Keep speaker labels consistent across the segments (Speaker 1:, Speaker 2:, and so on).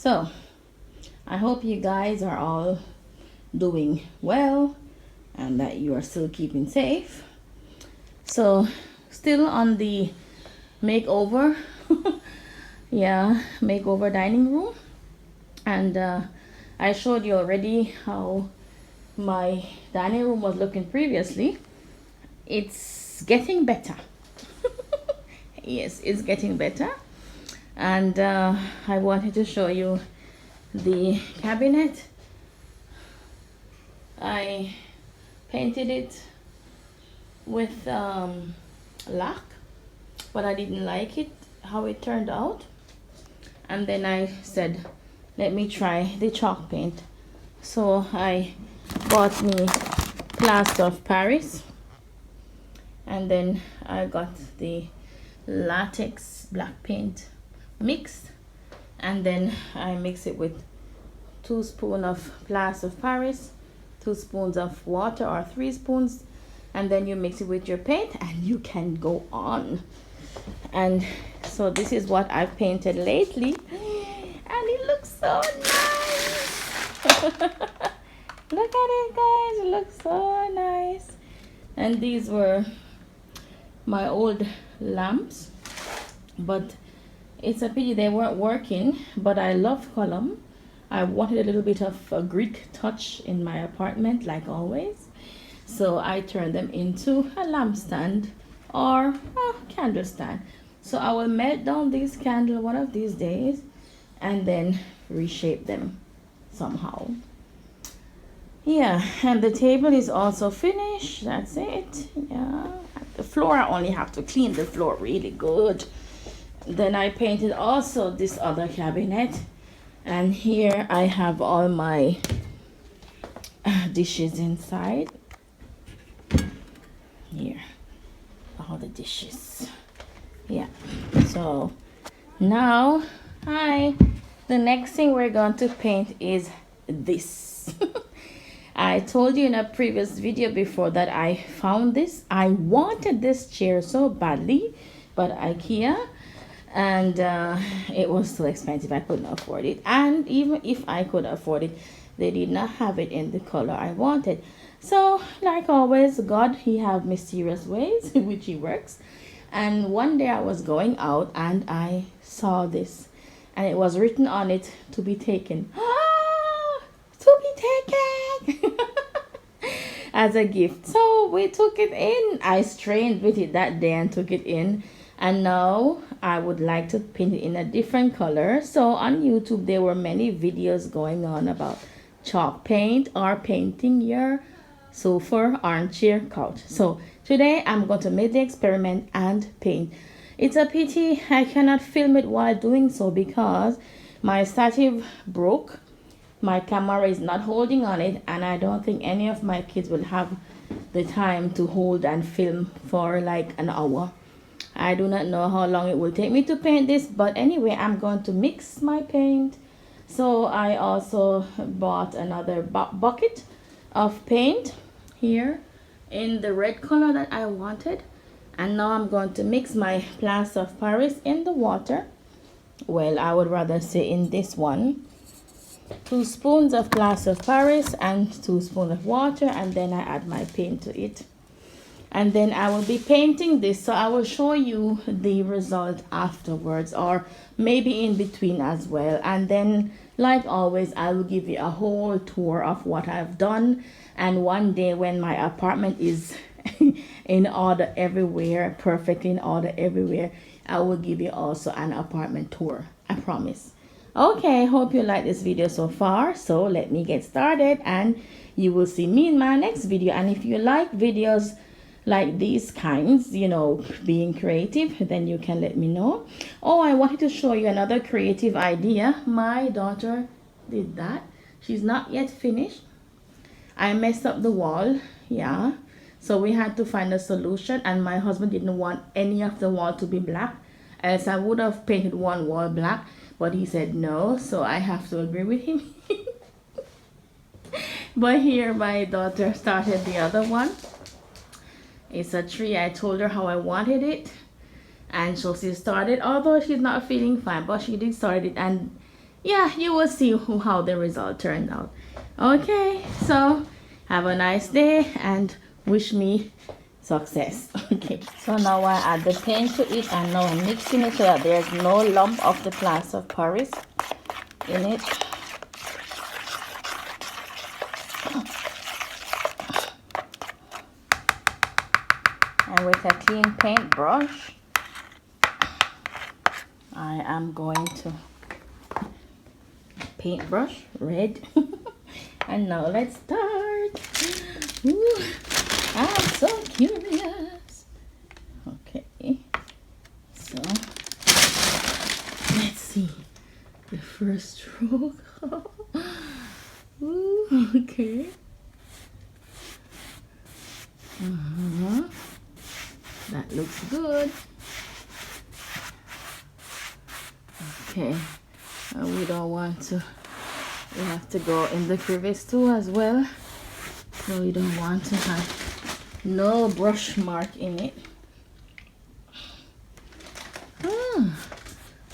Speaker 1: So I hope you guys are all doing well and that you are still keeping safe. So still on the makeover yeah, makeover dining room, and I showed you already how my dining room was looking previously. It's getting better. Yes, it's getting better. And I wanted to show you the cabinet. I painted it with lac, but I didn't like it how it turned out, and then I said let me try the chalk paint. So I bought me plaster of Paris, and then I got the latex black paint mix, and then I mix it with 2 spoons of plaster of Paris, 2 spoons of water or 3 spoons, and then you mix it with your paint and you can go on. And so this is what I've painted lately, and it looks so nice. Look at it, guys, it looks so nice. And these were my old lamps, but it's a pity they weren't working, but I love column. I wanted a little bit of a Greek touch in my apartment, like always, so I turned them into a lampstand or a candle stand. So I will melt down these candles one of these days and then reshape them somehow. Yeah, and the table is also finished. That's it. Yeah, the floor, I only have to clean the floor really good. Then I painted also this other cabinet, and here I have all my dishes inside. Here, all the dishes. Yeah, so now the next thing we're going to paint is this. I told you in a previous video before that I found this. I wanted this chair so badly, but IKEA, and it was so expensive I couldn't afford it. And even if I could afford it, they did not have it in the color I wanted. So like always, God, he have mysterious ways in which he works. And one day I was going out and I saw this, and it was written on it, to be taken. To be taken as a gift. So we took it in. I strained with it that day and took it in, and now I would like to paint it in a different color. So on YouTube there were many videos going on about chalk paint or painting your sofa, armchair, couch. So today I'm going to make the experiment and paint. It's a pity I cannot film it while doing so because my stative broke. My camera is not holding on it, and I don't think any of my kids will have the time to hold and film for like an hour. I do not know how long it will take me to paint this, but anyway, I'm going to mix my paint. So I also bought another bucket of paint here in the red color that I wanted, and now I'm going to mix my plaster of Paris in the water. Well, I would rather say in this one. 2 spoons of plaster of Paris and 2 spoons of water, and then I add my paint to it, and then I will be painting this. So I will show you the result afterwards, or maybe in between as well. And then like always, I will give you a whole tour of what I've done, and one day when my apartment is in order everywhere, perfectly in order everywhere, I will give you also an apartment tour, I promise. Okay, hope you like this video so far. So let me get started, and you will see me in my next video. And if you like videos like these kinds, you know, being creative, then you can let me know. Oh, I wanted to show you another creative idea. My daughter did that. She's not yet finished. I messed up the wall, yeah, so we had to find a solution, and my husband didn't want any of the wall to be black, else I would have painted one wall black. But he said no, so I have to agree with him. But here my daughter started the other one. It's a tree. I told her how I wanted it, and so she started, although she's not feeling fine, but she did start it, and yeah, you will see how the result turned out. Okay, so have a nice day and wish me success. Okay, so now I add the paint to it, and now I'm mixing it so that there's no lump of the plaster of Paris in it. And with a clean paintbrush, I am going to paintbrush red. And now let's start. Ooh, I'm so curious. Okay, so let's see the first stroke. Ooh, okay. That looks good. Okay, and we don't want to, we have to go in the crevice too as well, so we don't want to have no brush mark in it.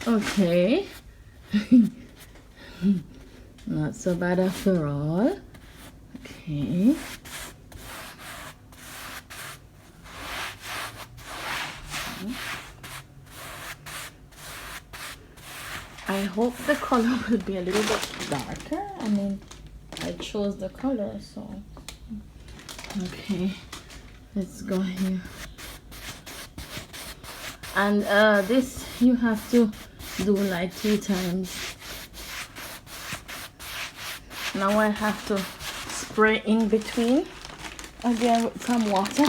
Speaker 1: Okay. Not so bad after all. Okay. I hope the color will be a little bit darker. I mean, I chose the color, so. Okay, let's go here. And this you have to do like 3 times. Now I have to spray in between again with some water.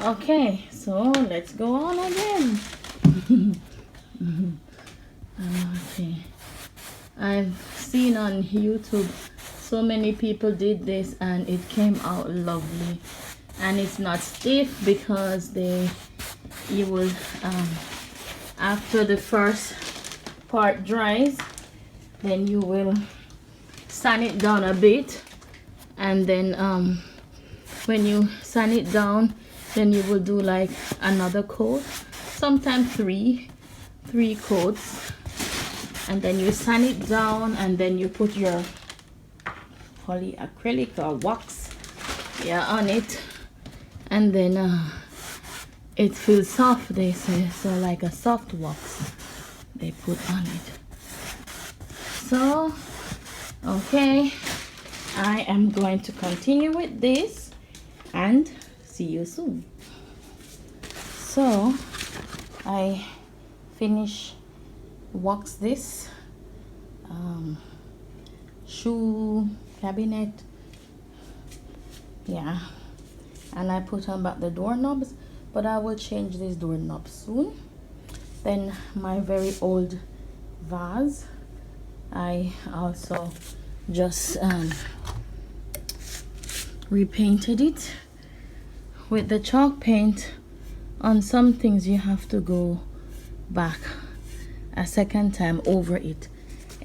Speaker 1: Okay, so let's go on again. Okay, I've seen on YouTube so many people did this and it came out lovely, and it's not stiff because you will after the first part dries, then you will sand it down a bit, and then when you sand it down, then you will do like another coat, sometimes three coats, and then you sand it down, and then you put your polyacrylic or wax on it, and then it feels soft, they say, so like a soft wax they put on it. So okay, I am going to continue with this and see you soon. So I finish wax this shoe cabinet, and I put on back the doorknobs, but I will change these doorknobs soon. Then my very old vase, I also just repainted it with the chalk paint. On some things you have to go back a second time over it,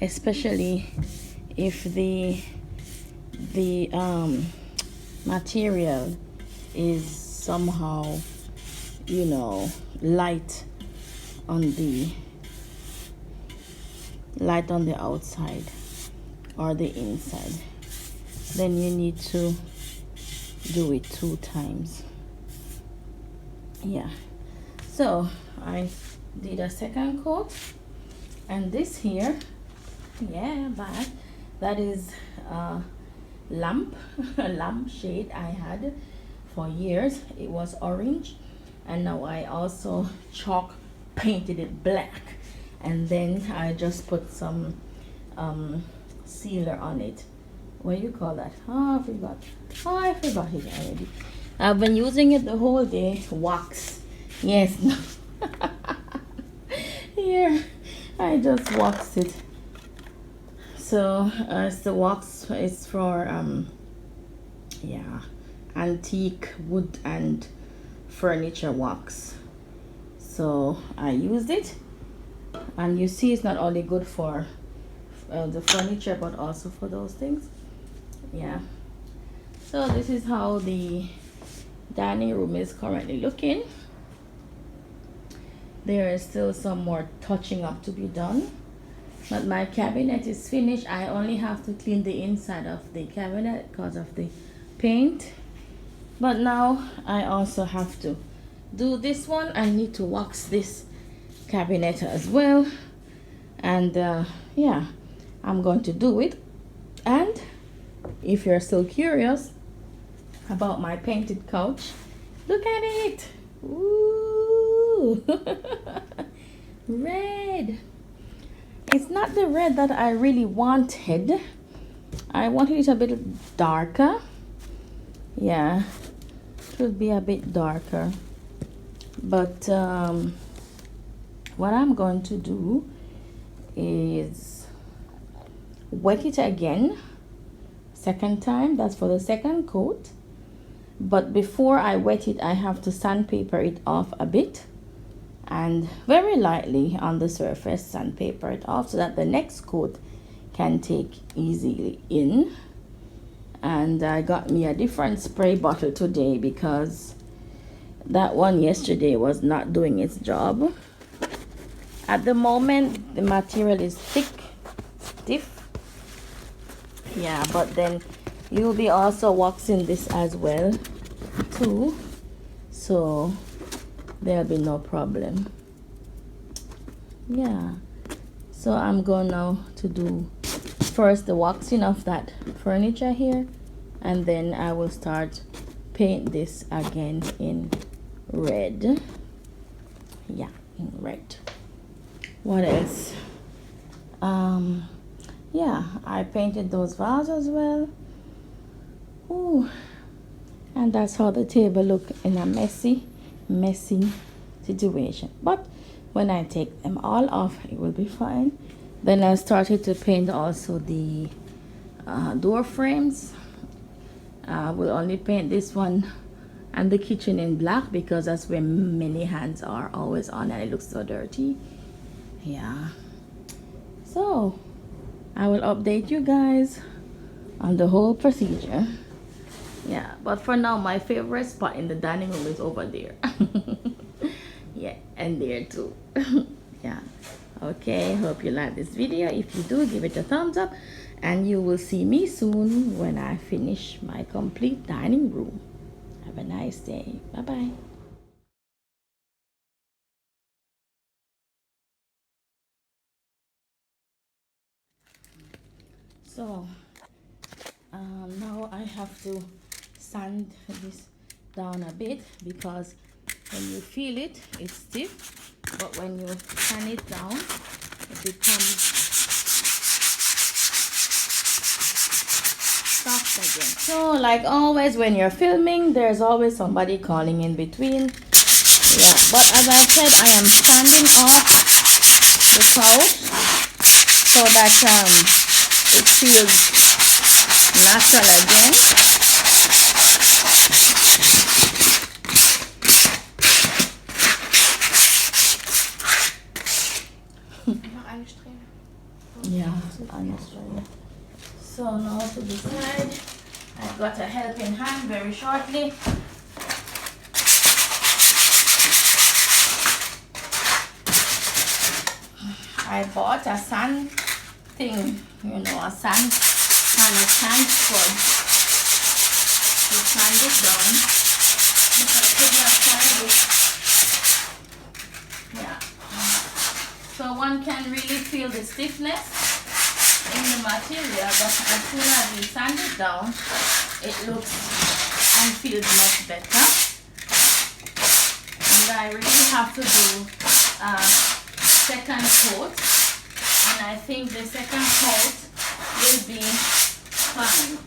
Speaker 1: especially if the material is somehow, you know, light on the outside or the inside. Then you need to do it 2 times. So I did a second coat, and this here, that is lamp a lamp shade I had for years. It was orange, and now I also chalk painted it black, and then I just put some sealer on it. What do you call that? I forgot it already. I've been using it the whole day. Wax. Yes. Here, I just waxed it. So it's the wax. It's for yeah, antique wood and furniture wax. So I used it, and you see it's not only good for the furniture but also for those things. Yeah. So this is how the dining room is currently looking. There is still some more touching up to be done, but my cabinet is finished. I only have to clean the inside of the cabinet because of the paint. But now I also have to do this one. I need to wax this cabinet as well, and yeah, I'm going to do it. And if you're still curious about my painted couch, look at it. Ooh. Red. It's not the red that I really wanted. I wanted it a bit darker. Yeah, it would be a bit darker. But what I'm going to do is wet it again, second time. That's for the second coat. But before I wet it, I have to sandpaper it off a bit, and very lightly on the surface sandpaper it off so that the next coat can take easily in. And I got me a different spray bottle today because that one yesterday was not doing its job. At the moment the material is thick, stiff. Yeah, but then you'll be also waxing this as well too, so there'll be no problem. Yeah, so I'm going now to do first the waxing of that furniture here, and then I will start paint this again in red. Yeah, in red. What else? Yeah, I painted those vases as well. Ooh, and that's how the table look in a messy situation. But when I take them all off, it will be fine. Then I started to paint also the door frames. We'll only paint this one and the kitchen in black because that's where many hands are always on and it looks so dirty. Yeah, so I will update you guys on the whole procedure. Yeah, but for now my favorite spot in the dining room is over there. Yeah, and there too. Yeah, okay, hope you like this video. If you do, give it a thumbs up, and you will see me soon when I finish my complete dining room. Have a nice day. Bye bye. So now I have to sand this down a bit because when you feel it, it's stiff, but when you sand it down, it becomes soft again. So like always when you're filming, there's always somebody calling in between. Yeah, but as I said, I am sanding off the couch so that it feels natural again. Yeah, so now to the side, I've got a helping hand very shortly. I bought a sand thing, you know, a sand kind of sand squad to sand it down. Yeah. So one can really feel the stiffness in the material, but as soon as you sand it down, it looks and feels much better. And I really have to do a second coat, and I think the second coat will be fine.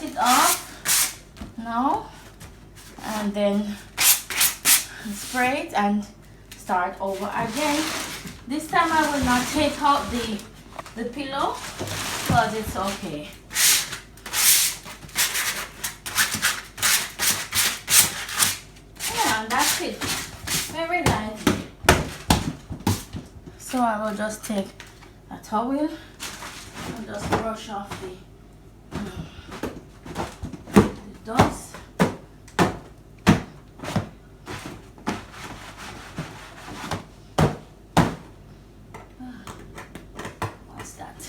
Speaker 1: it off now and then spray it and start over again. This time I will not take out the pillow because it's okay. Yeah, and that's it. Very light. So I will just take a towel and just brush off the dust. What's that?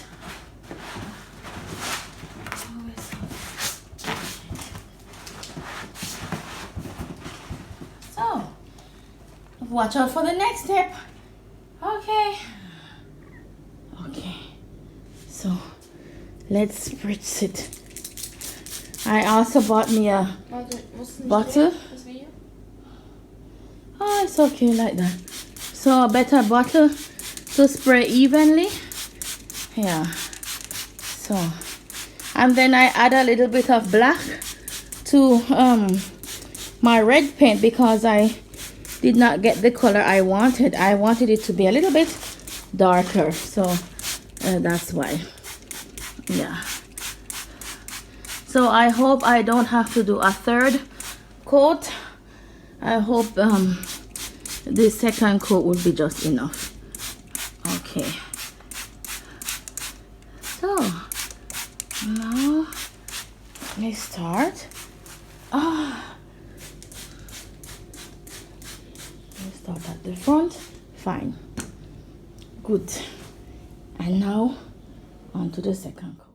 Speaker 1: So, watch out for the next step. Okay. So, let's spritz it. I also bought me a bottle. Oh, it's okay like that. So, a better bottle to spray evenly. Yeah. So, and then I add a little bit of black to my red paint because I did not get the color I wanted. I wanted it to be a little bit darker, so that's why. Yeah. So I hope I don't have to do a third coat. I hope the second coat will be just enough. Okay. So now let's start. Let's start at the front. Fine. Good. And now on to the second coat.